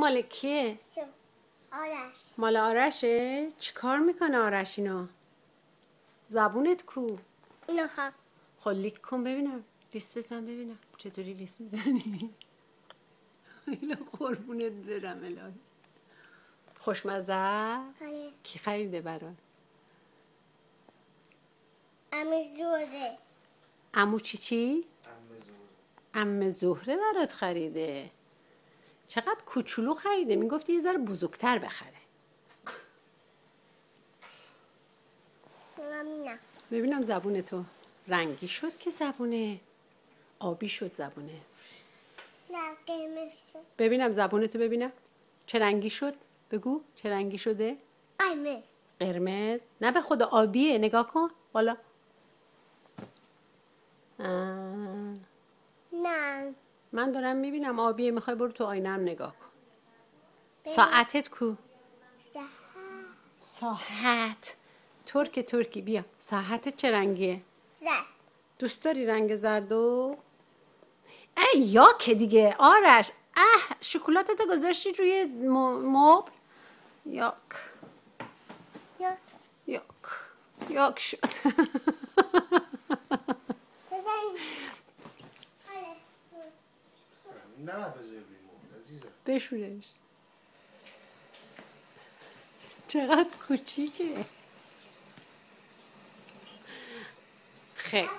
مال کیه؟ آرش. مال آرشه؟ چی کار میکنه آرش اینو؟ زبونت کو؟ نه. خب لیک کن ببینم، لیست بزن ببینم چطوری لیست میزنی. ایلا قربونت برم الهی. خوشمزه است؟ کی خریده برات؟ عمو زهره. عمو چی؟ عمه زهره برات خریده. چقدر کوچولو خریده، میگفتی یه ذره بزرگتر بخره. نه. ببینم زبون تو رنگی شد که زبونه آبی شد زبونه. نه قرمز. ببینم زبون تو ببینم چه رنگی شد. بگو چه رنگی شده. قرمز. قرمز؟ نه به خدا آبیه، نگاه کن بالا. نه. من دارم میبینم آبیه، میخوای برو تو آینه هم نگاه کن. ساعتت کو؟ ساعت ترکی بیا. ساعتت چه رنگیه؟ زرد. دوست داری رنگ زردو؟ ای یا که دیگه آرش، شکلاتت گذاشتی روی مبل. یاک یاک شد. نه بذاری روی مبل عزیزم. بشورش. چقدر کوچیکه. خیلی